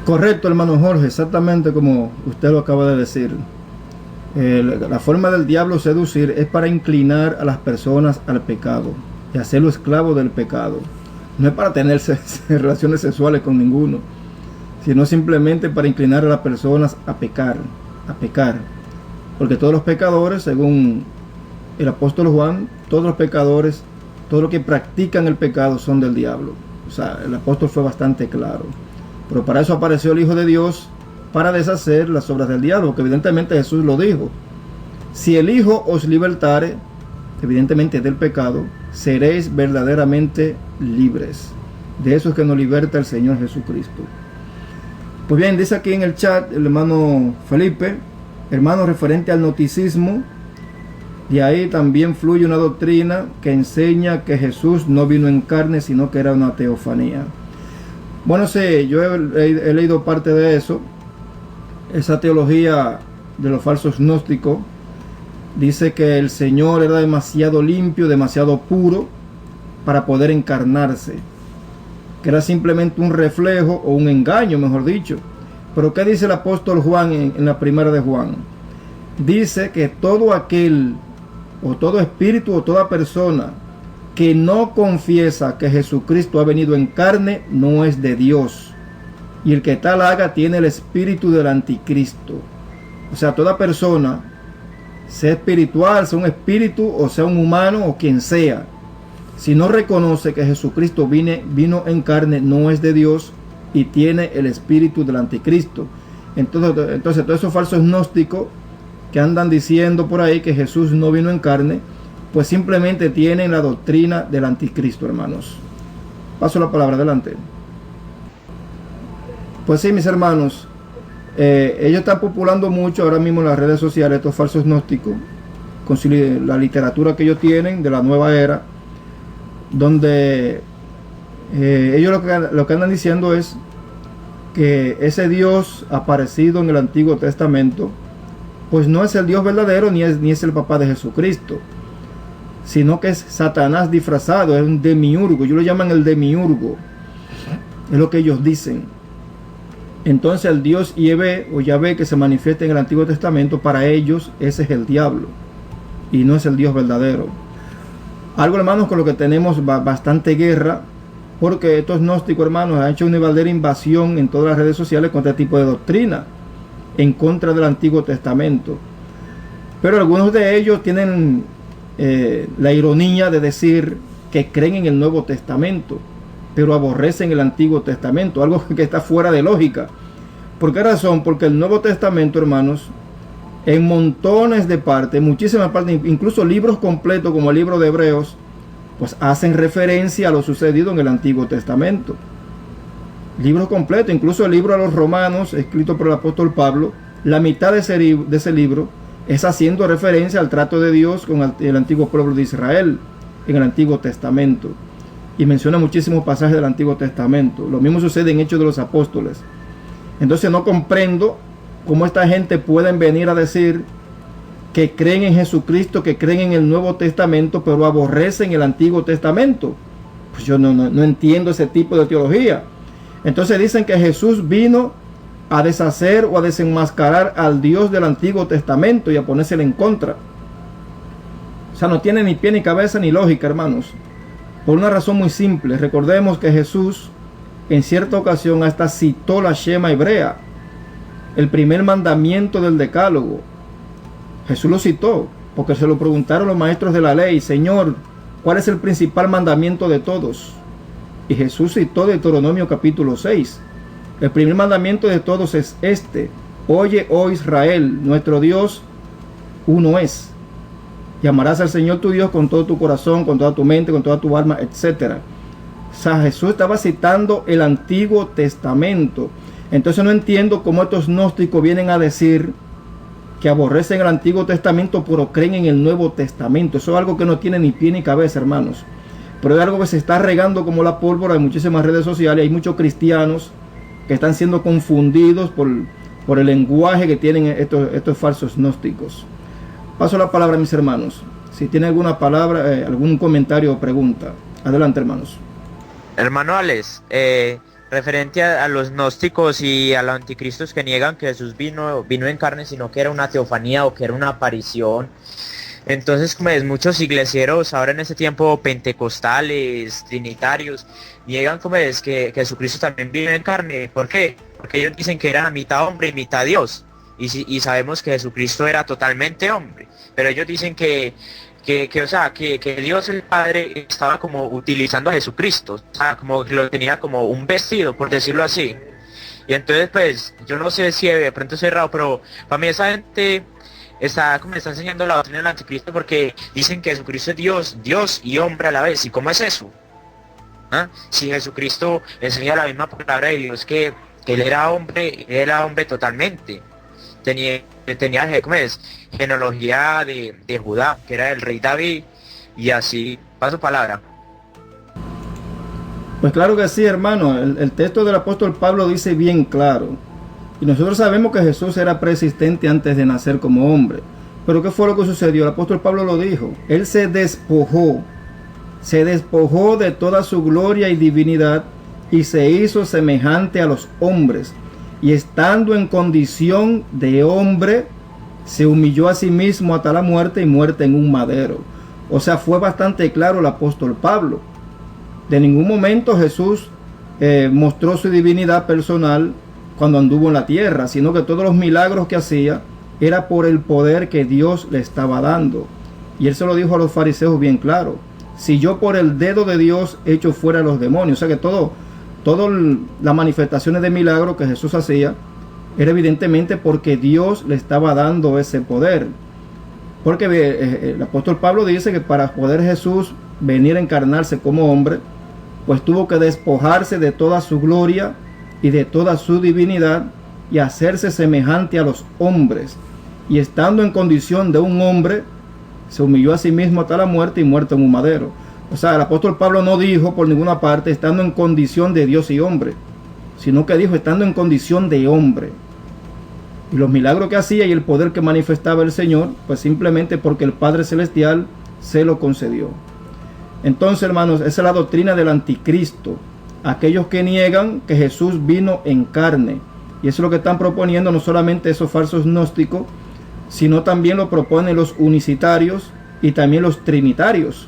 S2: Correcto, hermano Jorge, exactamente como usted lo acaba de decir. La forma del diablo seducir es para inclinar a las personas al pecado y hacerlo esclavo del pecado. No es para tener relaciones sexuales con ninguno, sino simplemente para inclinar a las personas a pecar. Porque todos los pecadores, según el apóstol Juan, todos los pecadores, todos los que practican el pecado son del diablo. O sea, el apóstol fue bastante claro. Pero para eso apareció el Hijo de Dios, para deshacer las obras del diablo, porque evidentemente Jesús lo dijo. Si el Hijo os libertare, evidentemente del pecado, seréis verdaderamente libres. De eso es que nos liberta el Señor Jesucristo. Pues bien, dice aquí en el chat el hermano Felipe, hermano, referente al gnosticismo, de ahí también fluye una doctrina que enseña que Jesús no vino en carne, sino que era una teofanía. Bueno, sí, yo he leído parte de eso. Esa teología de los falsos gnósticos dice que el Señor era demasiado limpio, demasiado puro para poder encarnarse, que era simplemente un reflejo o un engaño, mejor dicho. Pero ¿qué dice el apóstol Juan en la primera de Juan? Dice que todo aquel o todo espíritu o toda persona que no confiesa que Jesucristo ha venido en carne no es de Dios, y el que tal haga tiene el espíritu del anticristo. O sea, toda persona, sea espiritual, sea un espíritu o sea un humano o quien sea, si no reconoce que Jesucristo vino en carne, no es de Dios y tiene el espíritu del anticristo. Entonces todos esos falsos gnósticos que andan diciendo por ahí que Jesús no vino en carne, pues simplemente tienen la doctrina del anticristo, hermanos. Paso la palabra, adelante. Pues sí, mis hermanos, ellos están populando mucho ahora mismo en las redes sociales estos falsos gnósticos, con la literatura que ellos tienen de la nueva era, donde ellos lo que andan diciendo es que ese Dios aparecido en el Antiguo Testamento, pues no es el Dios verdadero ni es el papá de Jesucristo, sino que es Satanás disfrazado, es un demiurgo. Ellos lo llaman el demiurgo, es lo que ellos dicen. Entonces el Dios Yahvé o Yahvé que se manifiesta en el Antiguo Testamento, para ellos ese es el diablo y no es el Dios verdadero. Algo, hermanos, con lo que tenemos bastante guerra, porque estos gnósticos, hermanos, han hecho una verdadera invasión en todas las redes sociales contra este tipo de doctrina, en contra del Antiguo Testamento. Pero algunos de ellos tienen la ironía de decir que creen en el Nuevo Testamento, pero aborrecen el Antiguo Testamento, algo que está fuera de lógica. ¿Por qué razón? Porque el Nuevo Testamento, hermanos, en montones de partes, muchísimas partes, incluso libros completos como el libro de Hebreos, pues hacen referencia a lo sucedido en el Antiguo Testamento. Libros completos, incluso el libro a los Romanos, escrito por el apóstol Pablo, la mitad de ese libro es haciendo referencia al trato de Dios con el antiguo pueblo de Israel en el Antiguo Testamento. Y menciona muchísimos pasajes del Antiguo Testamento. Lo mismo sucede en Hechos de los Apóstoles. Entonces no comprendo cómo esta gente pueden venir a decir que creen en Jesucristo, que creen en el Nuevo Testamento, pero aborrecen el Antiguo Testamento. Pues yo no entiendo ese tipo de teología. Entonces dicen que Jesús vino a deshacer o a desenmascarar al Dios del Antiguo Testamento y a ponérsele en contra. O sea, no tiene ni pie ni cabeza ni lógica, hermanos. Por una razón muy simple. Recordemos que Jesús en cierta ocasión hasta citó la Shema hebrea, el primer mandamiento del Decálogo. Jesús lo citó porque se lo preguntaron los maestros de la ley: Señor, ¿cuál es el principal mandamiento de todos? Y Jesús citó Deuteronomio capítulo 6. El primer mandamiento de todos es este: oye, oh Israel, nuestro Dios uno es. Y amarás al Señor tu Dios con todo tu corazón, con toda tu mente, con toda tu alma, etc. O sea, Jesús estaba citando el Antiguo Testamento. Entonces no entiendo cómo estos gnósticos vienen a decir que aborrecen el Antiguo Testamento pero creen en el Nuevo Testamento. Eso es algo que no tiene ni pie ni cabeza, hermanos. Pero es algo que se está regando como la pólvora en muchísimas redes sociales. Hay muchos cristianos que están siendo confundidos por el lenguaje que tienen estos falsos gnósticos. Paso la palabra a mis hermanos. Si tienen alguna palabra, algún comentario o pregunta. Adelante, hermanos.
S6: Hermano Alex, referente a los gnósticos y a los anticristos que niegan que Jesús vino en carne, sino que era una teofanía o que era una aparición. Entonces, como es, muchos iglesieros ahora en este tiempo, pentecostales, trinitarios, niegan como es que Jesucristo también vino en carne. ¿Por qué? Porque ellos dicen que era mitad hombre y mitad Dios. Y sabemos que Jesucristo era totalmente hombre. Pero ellos dicen que Dios el Padre estaba como utilizando a Jesucristo. O sea, como que lo tenía como un vestido, por decirlo así. Y entonces, pues, yo no sé si de pronto es errado, pero para mí esa gente está enseñando la doctrina del anticristo, porque dicen que Jesucristo es Dios y hombre a la vez. ¿Y cómo es eso? ¿Ah? Si Jesucristo enseña la misma palabra de Dios, que él era hombre totalmente. Tenía ¿cómo es? Genealogía de Judá, que era el rey David, y así. Paso palabra.
S2: Pues claro que sí, hermano. El texto del apóstol Pablo dice bien claro. Y nosotros sabemos que Jesús era preexistente antes de nacer como hombre. Pero ¿qué fue lo que sucedió? El apóstol Pablo lo dijo. Él se despojó de toda su gloria y divinidad y se hizo semejante a los hombres. Y estando en condición de hombre, se humilló a sí mismo hasta la muerte y muerte en un madero. O sea, fue bastante claro el apóstol Pablo. De ningún momento Jesús mostró su divinidad personal cuando anduvo en la tierra, sino que todos los milagros que hacía era por el poder que Dios le estaba dando. Y él se lo dijo a los fariseos bien claro: si yo por el dedo de Dios echo fuera a los demonios. O sea que todas las manifestaciones de milagros que Jesús hacía era evidentemente porque Dios le estaba dando ese poder. Porque el apóstol Pablo dice que para poder Jesús venir a encarnarse como hombre, pues tuvo que despojarse de toda su gloria y de toda su divinidad y hacerse semejante a los hombres. Y estando en condición de un hombre, se humilló a sí mismo hasta la muerte y muerto en un madero. O sea, el apóstol Pablo no dijo por ninguna parte estando en condición de Dios y hombre, sino que dijo estando en condición de hombre. Y los milagros que hacía y el poder que manifestaba el Señor, pues simplemente porque el Padre Celestial se lo concedió. Entonces, hermanos, esa es la doctrina del anticristo. Aquellos que niegan que Jesús vino en carne. Y eso es lo que están proponiendo no solamente esos falsos gnósticos, sino también lo proponen los unicitarios y también los trinitarios.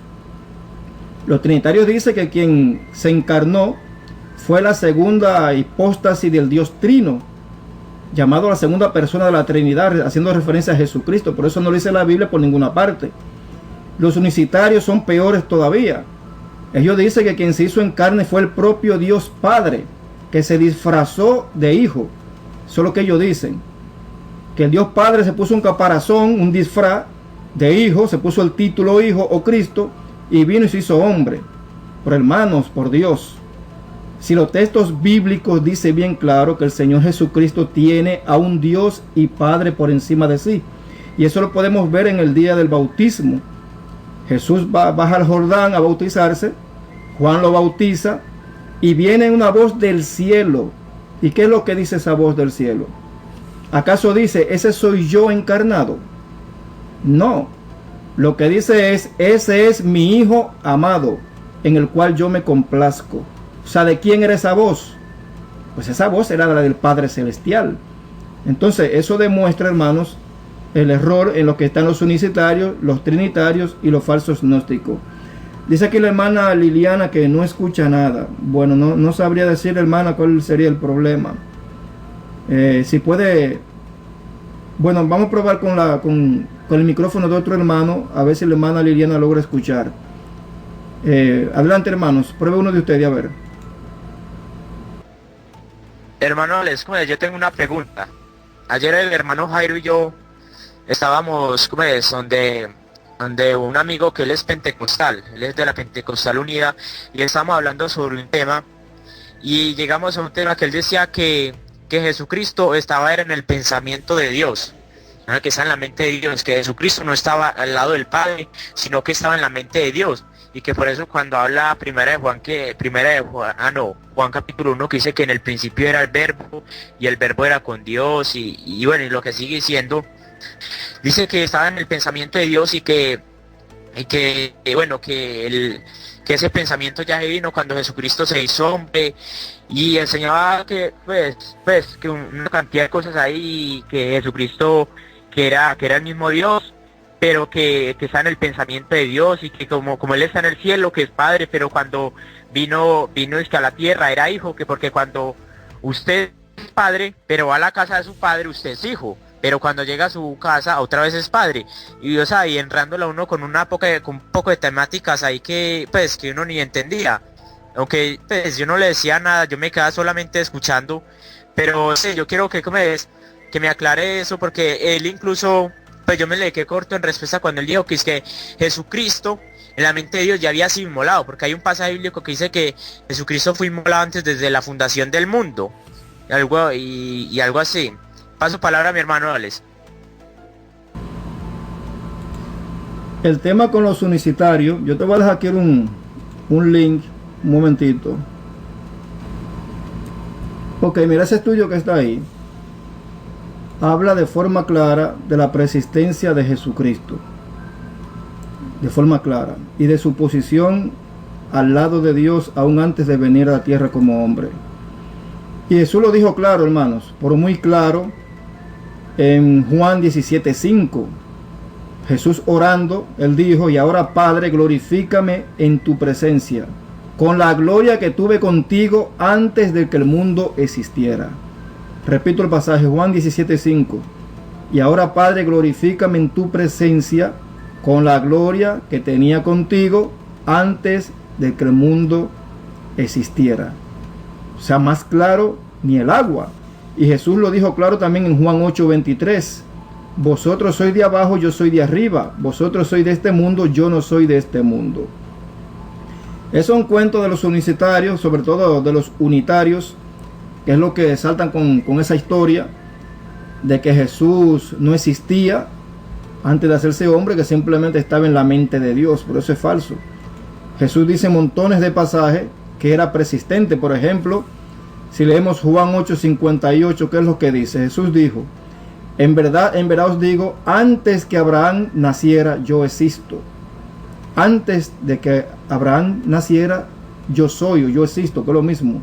S2: Los trinitarios dicen que quien se encarnó fue la segunda hipóstasis del Dios Trino. llamado la segunda persona de la Trinidad, haciendo referencia a Jesucristo. Por eso no lo dice la Biblia por ninguna parte. Los unicitarios son peores todavía. Ellos dicen que quien se hizo en carne fue el propio Dios Padre, que se disfrazó de hijo. Eso es lo que ellos dicen. Que el Dios Padre se puso un caparazón, un disfraz de hijo, se puso el título hijo o Cristo, y vino y se hizo hombre. Pero hermanos, por Dios, si los textos bíblicos dicen bien claro que el Señor Jesucristo tiene a un Dios y Padre por encima de sí. Y eso lo podemos ver en el día del bautismo. Jesús baja al Jordán a bautizarse, Juan lo bautiza, y viene una voz del cielo. ¿Y qué es lo que dice esa voz del cielo? ¿Acaso dice, ese soy yo encarnado? No. Lo que dice es, ese es mi Hijo amado, en el cual yo me complazco. O sea, ¿de quién era esa voz? Pues esa voz era la del Padre Celestial. Entonces, eso demuestra, hermanos, el error en lo que están los unicitarios, los trinitarios y los falsos gnósticos. Dice aquí la hermana Liliana que no escucha nada. Bueno, no sabría decir, hermana, cuál sería el problema. Si puede... Bueno, vamos a probar con el micrófono de otro hermano, a ver si la hermana Liliana logra escuchar. Adelante, hermanos, pruebe uno de ustedes, a ver.
S6: Hermano Alex, yo tengo una pregunta. Ayer el hermano Jairo y yo estábamos donde un amigo que él es pentecostal, él es de la Pentecostal Unida, y estábamos hablando sobre un tema, y llegamos a un tema que él decía que Jesucristo estaba en el pensamiento de Dios, ¿no? Que está en la mente de Dios, que Jesucristo no estaba al lado del Padre, sino que estaba en la mente de Dios, y que por eso cuando habla Juan capítulo 1, que dice que en el principio era el verbo, y el verbo era con Dios, y bueno, y lo que sigue diciendo, dice que estaba en el pensamiento de Dios, que ese pensamiento ya vino cuando Jesucristo se hizo hombre y enseñaba que que una cantidad de cosas ahí, que Jesucristo que era el mismo Dios, pero que está en el pensamiento de Dios, y que como él está en el cielo, que es Padre, pero cuando vino a la tierra era hijo, que porque cuando usted es padre, pero va a la casa de su padre, usted es hijo, pero cuando llega a su casa otra vez es padre. Y o sea, y entrándola uno con un poco de temáticas ahí que uno ni entendía, aunque pues yo no le decía nada, yo me quedaba solamente escuchando, pero sí, yo quiero que me aclare eso, porque él incluso, pues yo me le quedé corto en respuesta cuando él dijo que es que Jesucristo en la mente de Dios ya había sido inmolado, porque hay un pasaje bíblico que dice que Jesucristo fue inmolado antes desde la fundación del mundo, algo así. Paso palabra a mi hermano Alex.
S2: El tema con los unicitarios, yo te voy a dejar aquí un link, un momentito. Ok, mira ese estudio que está ahí. Habla de forma clara de la preexistencia de Jesucristo. De forma clara. Y de su posición al lado de Dios aún antes de venir a la tierra como hombre. Y Jesús lo dijo claro, hermanos, por muy claro, en Juan 17:5. Jesús orando, él dijo, y ahora Padre, glorifícame en tu presencia, con la gloria que tuve contigo antes de que el mundo existiera. Repito el pasaje, Juan 17:5. Y ahora Padre, glorifícame en tu presencia, con la gloria que tenía contigo antes de que el mundo existiera. O sea, más claro ni el agua. Y Jesús lo dijo claro también en Juan 8:23. Vosotros sois de abajo, yo soy de arriba. Vosotros sois de este mundo, yo no soy de este mundo. Eso es un cuento de los unicitarios, sobre todo de los unitarios, que es lo que saltan con esa historia de que Jesús no existía antes de hacerse hombre, que simplemente estaba en la mente de Dios. Pero eso es falso. Jesús dice montones de pasajes que era preexistente. Por ejemplo, si leemos Juan 8:58, ¿qué es lo que dice? Jesús dijo, en verdad os digo, antes que Abraham naciera, yo existo. Antes de que Abraham naciera, yo soy o yo existo, que es lo mismo.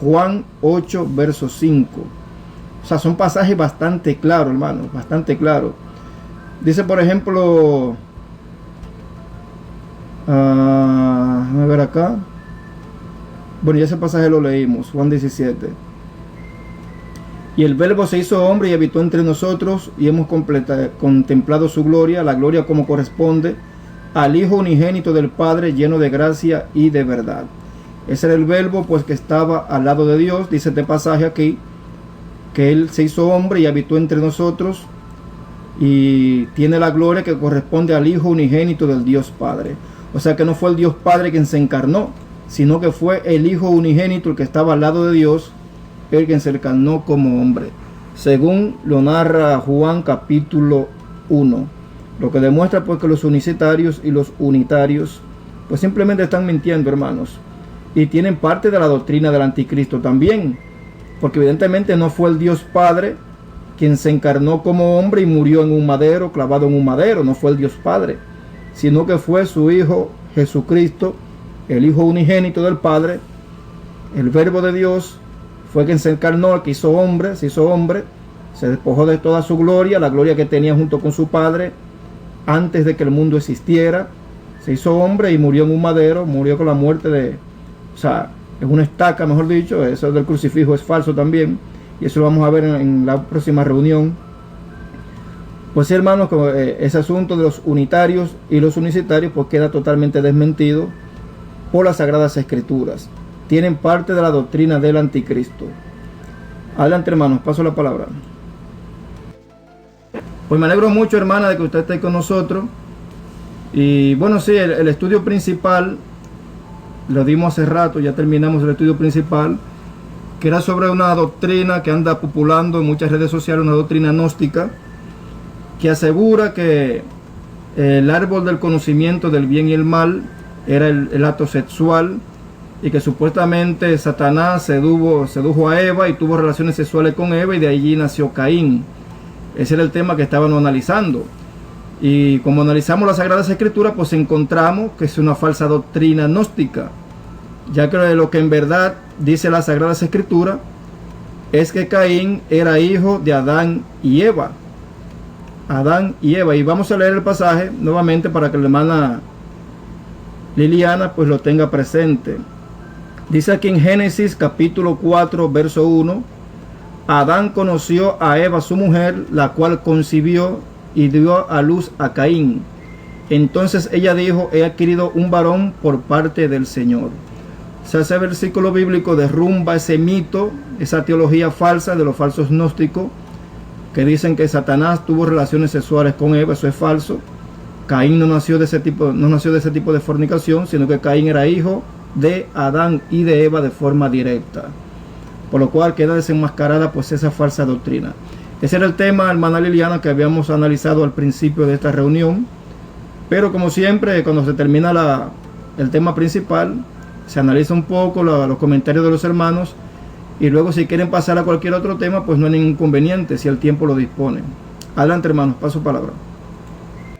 S2: Juan 8, verso 5. O sea, son pasajes bastante claros, hermano, bastante claros. Dice, por ejemplo, déjame ver acá. Bueno, ya ese pasaje lo leímos, Juan 17. Y el Verbo se hizo hombre y habitó entre nosotros, y hemos contemplado su gloria, la gloria como corresponde al Hijo unigénito del Padre, lleno de gracia y de verdad. Ese era el Verbo, pues, que estaba al lado de Dios. Dice este pasaje aquí, que Él se hizo hombre y habitó entre nosotros, y tiene la gloria que corresponde al Hijo unigénito del Dios Padre. O sea que no fue el Dios Padre quien se encarnó, sino que fue el Hijo unigénito, el que estaba al lado de Dios, el quien se encarnó como hombre, según lo narra Juan capítulo 1. Lo que demuestra, pues, que los unicitarios y los unitarios pues simplemente están mintiendo, hermanos, y tienen parte de la doctrina del anticristo también, porque evidentemente no fue el Dios Padre quien se encarnó como hombre y murió en un madero, clavado en un madero. No fue el Dios Padre, sino que fue su Hijo Jesucristo, el Hijo unigénito del Padre, el Verbo de Dios. Fue quien se encarnó, que hizo hombre, se hizo hombre, se despojó de toda su gloria, la gloria que tenía junto con su Padre antes de que el mundo existiera. Se hizo hombre y murió en un madero, murió con la muerte de, o sea, en una estaca, mejor dicho. Eso del crucifijo es falso también, y eso lo vamos a ver en la próxima reunión. Pues sí, hermanos, ese asunto de los unitarios y los unicitarios pues queda totalmente desmentido por las Sagradas Escrituras. Tienen parte de la doctrina del anticristo. Adelante, hermanos, paso la palabra. Pues me alegro mucho, hermana, de que usted esté con nosotros. Y bueno, sí, el estudio principal lo dimos hace rato, ya terminamos el estudio principal, que era sobre una doctrina que anda populando en muchas redes sociales, una doctrina gnóstica, que asegura que el árbol del conocimiento del bien y el mal era el acto sexual, y que supuestamente Satanás sedujo a Eva y tuvo relaciones sexuales con Eva, y de allí nació Caín. Ese era el tema que estábamos analizando. Y como analizamos las Sagradas Escrituras, pues encontramos que es una falsa doctrina gnóstica, ya que lo que en verdad dice las Sagradas Escrituras es que Caín era hijo de Adán y Eva. Adán y Eva. Y vamos a leer el pasaje nuevamente para que la hermana Liliana pues lo tenga presente. Dice aquí en Génesis capítulo 4 verso 1: Adán conoció a Eva su mujer, la cual concibió y dio a luz a Caín. Entonces ella dijo: he adquirido un varón por parte del Señor. O sea, ese versículo bíblico derrumba ese mito, esa teología falsa de los falsos gnósticos que dicen que Satanás tuvo relaciones sexuales con Eva. Eso es falso. Caín no nació de ese tipo de fornicación, sino que Caín era hijo de Adán y de Eva de forma directa, por lo cual queda desenmascarada pues esa falsa doctrina. Ese era el tema, hermana Liliana, que habíamos analizado al principio de esta reunión, pero como siempre, cuando se termina el tema principal, se analiza un poco los comentarios de los hermanos, y luego si quieren pasar a cualquier otro tema, pues no hay ningún inconveniente si el tiempo lo dispone. Adelante, hermanos, paso palabra.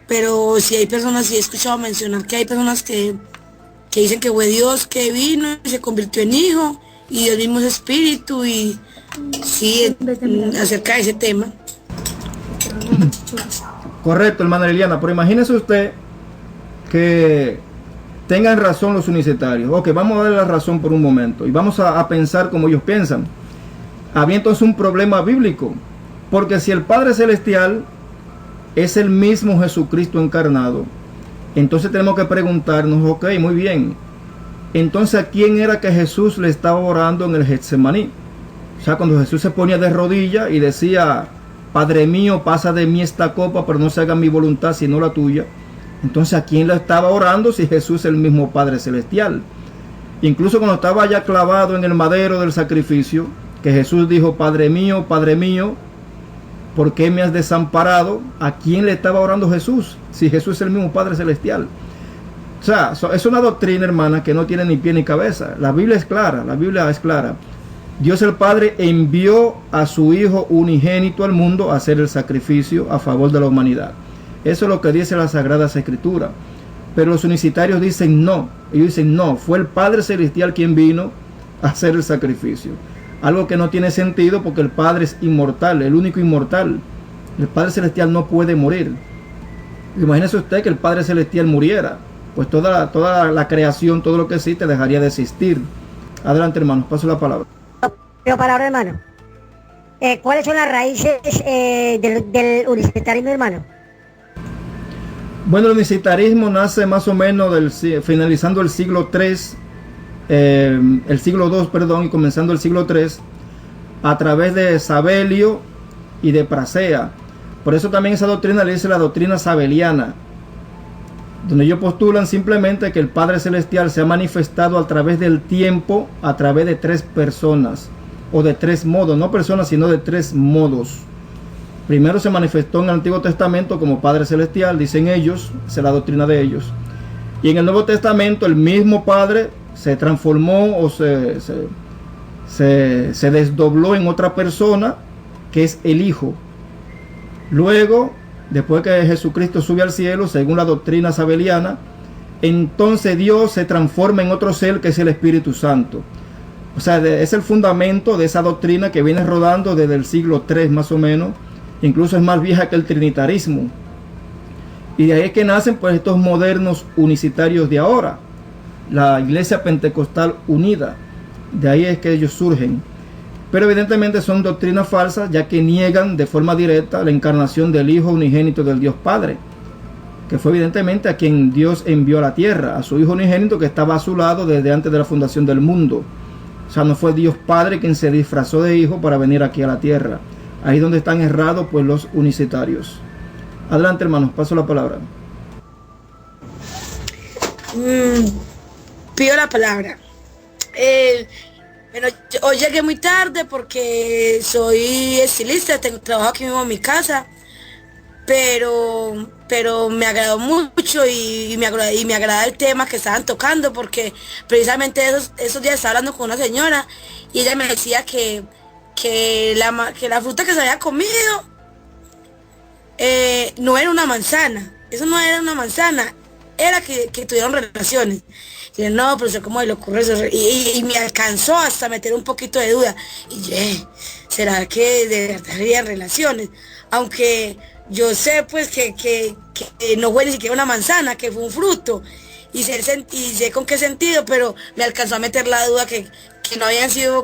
S7: Pero si hay personas, si he escuchado mencionar que hay personas que dicen que fue Dios que vino y se convirtió en hijo, y Dios mismo es espíritu, y sí, acerca de ese tema.
S2: Correcto, hermana Liliana, pero imagínese usted que tengan razón los unicitarios. Ok, vamos a darle la razón por un momento y vamos a pensar como ellos piensan. Había entonces un problema bíblico, porque si el Padre Celestial es el mismo Jesucristo encarnado, entonces tenemos que preguntarnos, ok, muy bien, entonces ¿a quién era que Jesús le estaba orando en el Getsemaní? O sea, cuando Jesús se ponía de rodillas y decía: Padre mío, pasa de mí esta copa, pero no se haga mi voluntad sino la tuya. Entonces, ¿a quién le estaba orando si Jesús es el mismo Padre Celestial? Incluso cuando estaba ya clavado en el madero del sacrificio, que Jesús dijo: Padre mío, ¿por qué me has desamparado? ¿A quién le estaba orando Jesús si Jesús es el mismo Padre Celestial? O sea, es una doctrina, hermana, que no tiene ni pie ni cabeza. La Biblia es clara, Dios el Padre envió a su Hijo unigénito al mundo a hacer el sacrificio a favor de la humanidad. Eso es lo que dice la Sagrada Escritura. Pero los unicitarios dicen no. Ellos dicen no, fue el Padre Celestial quien vino a hacer el sacrificio. Algo que no tiene sentido, porque el Padre es inmortal, el único inmortal. El Padre Celestial no puede morir. Imagínese usted que el Padre Celestial muriera, pues toda la creación, todo lo que existe dejaría de existir. Adelante, hermanos, paso la palabra.
S8: Palabra, hermano. ¿Cuáles son las raíces del unicitarismo, hermano?
S2: Bueno, el unicitarismo nace más o menos finalizando el siglo III, el siglo II, perdón, y comenzando el siglo III, a través de Sabelio y de Prasea. Por eso también esa doctrina le dice la doctrina sabeliana, donde ellos postulan simplemente que el Padre Celestial se ha manifestado a través del tiempo, a través de 3 personas, o de 3 modos, no personas, sino de 3 modos. Primero se manifestó en el Antiguo Testamento como Padre Celestial, dicen ellos, esa es la doctrina de ellos. Y en el Nuevo Testamento el mismo Padre se transformó o se desdobló en otra persona, que es el Hijo. Luego, después que Jesucristo sube al cielo, según la doctrina sabeliana, entonces Dios se transforma en otro ser, que es el Espíritu Santo. O sea, es el fundamento de esa doctrina que viene rodando desde el siglo III más o menos. Incluso es más vieja que el trinitarismo. Y de ahí es que nacen pues estos modernos unicitarios de ahora. La Iglesia Pentecostal Unida. De ahí es que ellos surgen. Pero evidentemente son doctrinas falsas, ya que niegan de forma directa la encarnación del Hijo unigénito del Dios Padre, que fue evidentemente a quien Dios envió a la tierra, a su Hijo unigénito que estaba a su lado desde antes de la fundación del mundo. O sea, no fue Dios Padre quien se disfrazó de Hijo para venir aquí a la tierra. Ahí donde están errados pues los unicitarios. Adelante, hermanos, paso la palabra.
S7: Pido la palabra. Bueno, hoy llegué muy tarde porque soy estilista, trabajo aquí mismo en mi casa, pero me agradó mucho y me agrada el tema que estaban tocando, porque precisamente esos días estaba hablando con una señora y ella me decía que la fruta que se había comido no era una manzana, eso no era una manzana, era que tuvieron relaciones. Y yo, no, pero ¿cómo le ocurre eso? Y me alcanzó hasta meter un poquito de duda. Y yo, ¿será que de verdad había relaciones? Aunque yo sé pues que no fue ni siquiera una manzana, que fue un fruto. Y sé con qué sentido, pero me alcanzó a meter la duda que no había sido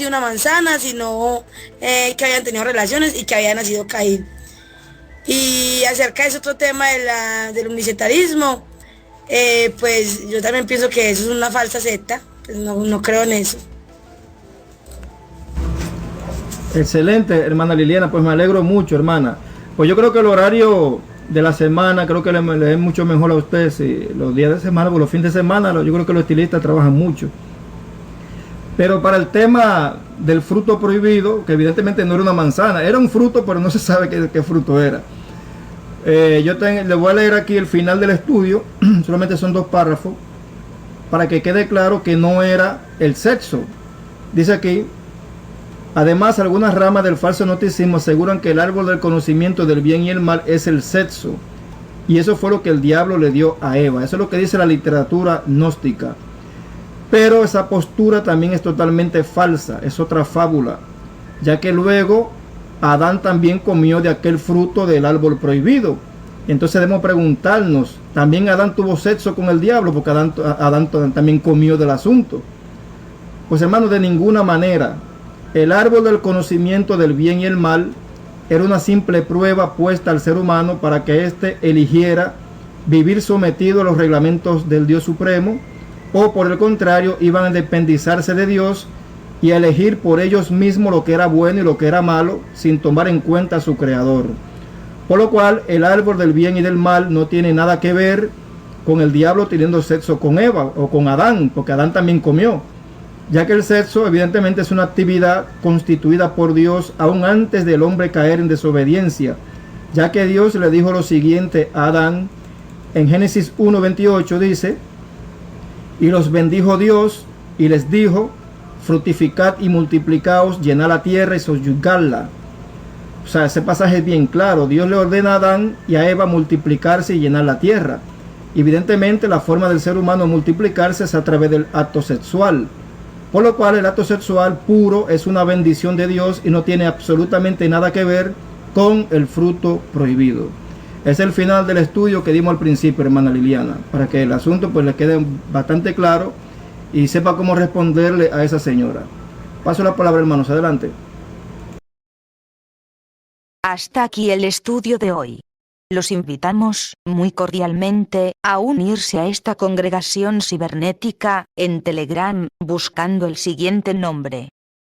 S7: una manzana, sino que habían tenido relaciones y que había nacido Caín. Y acerca de ese otro tema del unicitarismo, pues yo también pienso que eso es una falsa secta, pues no creo en eso.
S2: Excelente, hermana Liliana, pues me alegro mucho, hermana. Pues yo creo que el horario de la semana, creo que le es mucho mejor a usted, si los días de semana, por los fines de semana, yo creo que los estilistas trabajan mucho. Pero para el tema del fruto prohibido, que evidentemente no era una manzana, era un fruto, pero no se sabe qué fruto era. Le voy a leer aquí el final del estudio, solamente son 2 párrafos, para que quede claro que no era el sexo. Dice aquí: además, algunas ramas del falso gnosticismo aseguran que el árbol del conocimiento del bien y el mal es el sexo, y eso fue lo que el diablo le dio a Eva. Eso es lo que dice la literatura gnóstica. Pero esa postura también es totalmente falsa, es otra fábula, ya que luego Adán también comió de aquel fruto del árbol prohibido. Entonces debemos preguntarnos, ¿también Adán tuvo sexo con el diablo? Porque Adán también comió del asunto. Pues hermanos, de ninguna manera. El árbol del conocimiento del bien y el mal era una simple prueba puesta al ser humano para que éste eligiera vivir sometido a los reglamentos del Dios Supremo, o por el contrario iban a independizarse de Dios y a elegir por ellos mismos lo que era bueno y lo que era malo, sin tomar en cuenta a su creador. Por lo cual el árbol del bien y del mal no tiene nada que ver con el diablo teniendo sexo con Eva o con Adán, porque Adán también comió, ya que el sexo evidentemente es una actividad constituida por Dios aún antes del hombre caer en desobediencia, ya que Dios le dijo lo siguiente a Adán en Génesis 1:28, dice: y los bendijo Dios y les dijo: fructificad y multiplicaos, llenad la tierra y soyugadla. O sea, ese pasaje es bien claro. Dios le ordena a Adán y a Eva multiplicarse y llenar la tierra. Evidentemente la forma del ser humano multiplicarse es a través del acto sexual, por lo cual el acto sexual puro es una bendición de Dios y no tiene absolutamente nada que ver con el fruto prohibido. Es el final del estudio que dimos al principio, hermana Liliana, para que el asunto pues le quede bastante claro y sepa cómo responderle a esa señora. Paso la palabra, hermanos, adelante.
S1: Hasta aquí el estudio de hoy. Los invitamos, muy cordialmente, a unirse a esta congregación cibernética, en Telegram, buscando el siguiente nombre: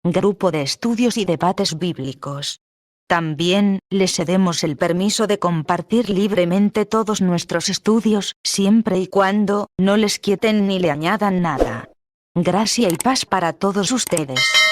S1: Grupo de Estudios y Debates Bíblicos. También, les cedemos el permiso de compartir libremente todos nuestros estudios, siempre y cuando no les quiten ni le añadan nada. Gracia y paz para todos ustedes.